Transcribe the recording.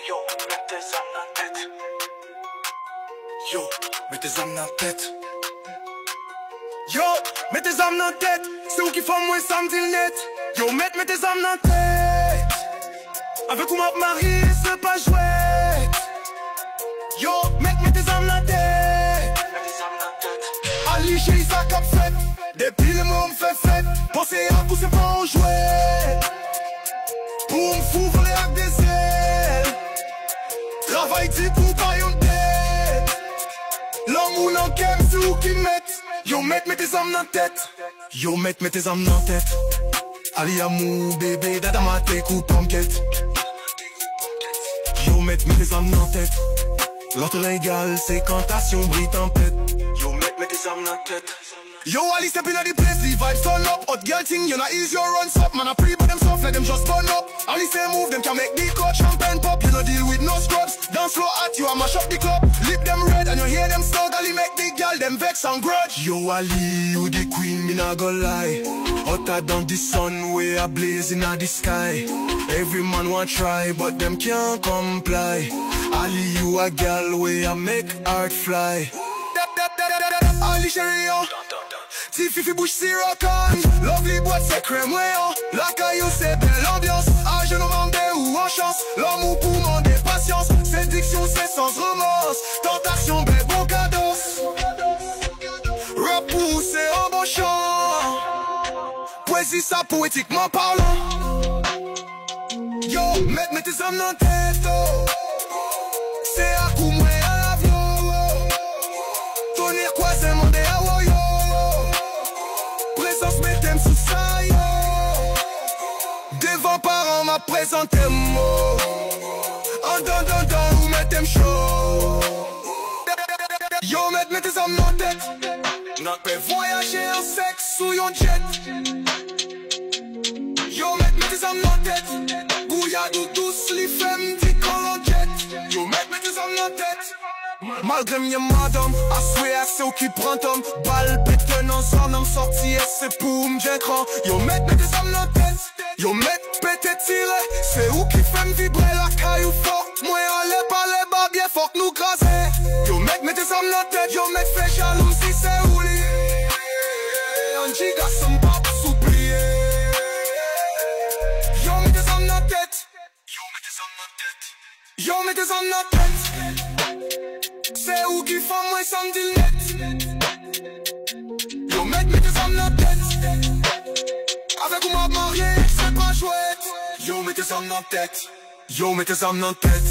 Yo, mets tes âmes dans la tête. Yo, mets tes âmes dans la tête. Yo, mets tes âmes dans la tête. C'est où qui font moi samedi net. Yo, mets tes âmes dans la tête. Avec où m'a marié, c'est pas jouet. Yo, mets tes âmes dans la tête. Ali chez Isaac a fait. Depuis le monde fait fête. Pensez à vous, c'est pas un jouet. Pour me fouvrer avec des ailes. Travail dit pour pas yon tête. L'homme ou non qu'aime, c'est où qui met. Yo, mets tes âmes dans la tête. Yo, mets tes âmes dans la tête. Ali amour, bébé, dada ma tête ou pomquette. Yo, mets tes âmes dans la tête. L'autre légal, c'est cantation, brille tempête. Yo, mets tes âmes dans la tête. Yo, Ali step inna the place, the vibes turn up. Hot girl thing, you know ease your runs up. Man, I pre but them soft, let them just burn up. Ali say move, them can make the cut. Champagne pop, you no deal with no scrubs. Dance floor at you, I mash up the club. Lip them red and you hear them snug. Ali make the girl, them vex and grudge. Yo, Ali, you the queen, me not go lie. Hotter than the sun, way a blaze inna the sky. Every man want try, but them can't comply. Ali, you a girl, way I make heart fly. Ali chérie, ti fifi bouche si rockon. Lovely boîte c'est crème ouais. La caillou c'est belle ambiance. À genoux mandé ou en chance. L'amour pour demander patience. Séduction c'est sans remorse. Tentation belle bon cadeau. Repousse c'est en bon chant. Poésie ça poétiquement parlant. Yo, mets tes âmes dans la tête. C'est à coup moi à l'avion. Tonnerre quoi c'est mandé à woyo. Présence mes thèmes sous ça yo. Devant parents m'a présenté mot. En don ou mes thèmes chaud. Yo mets tes âmes dans la tête. Notre peut voyager en sexe ou yon jet. Yo mets tes âmes dans la tête. Bouilladou douce li femme dit qu'on jet. Yo mets tes âmes dans la tête. Malgré m'y madame, à souhait c'est où qui prend tom. Balle pété non sans nom sorti et c'est pour m'j'écran. Yo mets tes âmes dans la tête. Yo mets pété tiré. C'est où qui fait m'vibrer la caillou fort. Moi on les pas les bas bien fort que nous graser. Yo mets tes âmes dans la tête. Yo mets fait jaloux si c'est où li. Un giga son pas souplier. Yo mets tes âmes dans la tête. Yo mets tes âmes dans la tête. C'est où qui font moi samedi net. Yo mets tes âmes dans la tête. Avec où m'a marié, c'est pas chouette. Yo mets tes âmes dans la tête. Yo mets tes âmes dans la tête.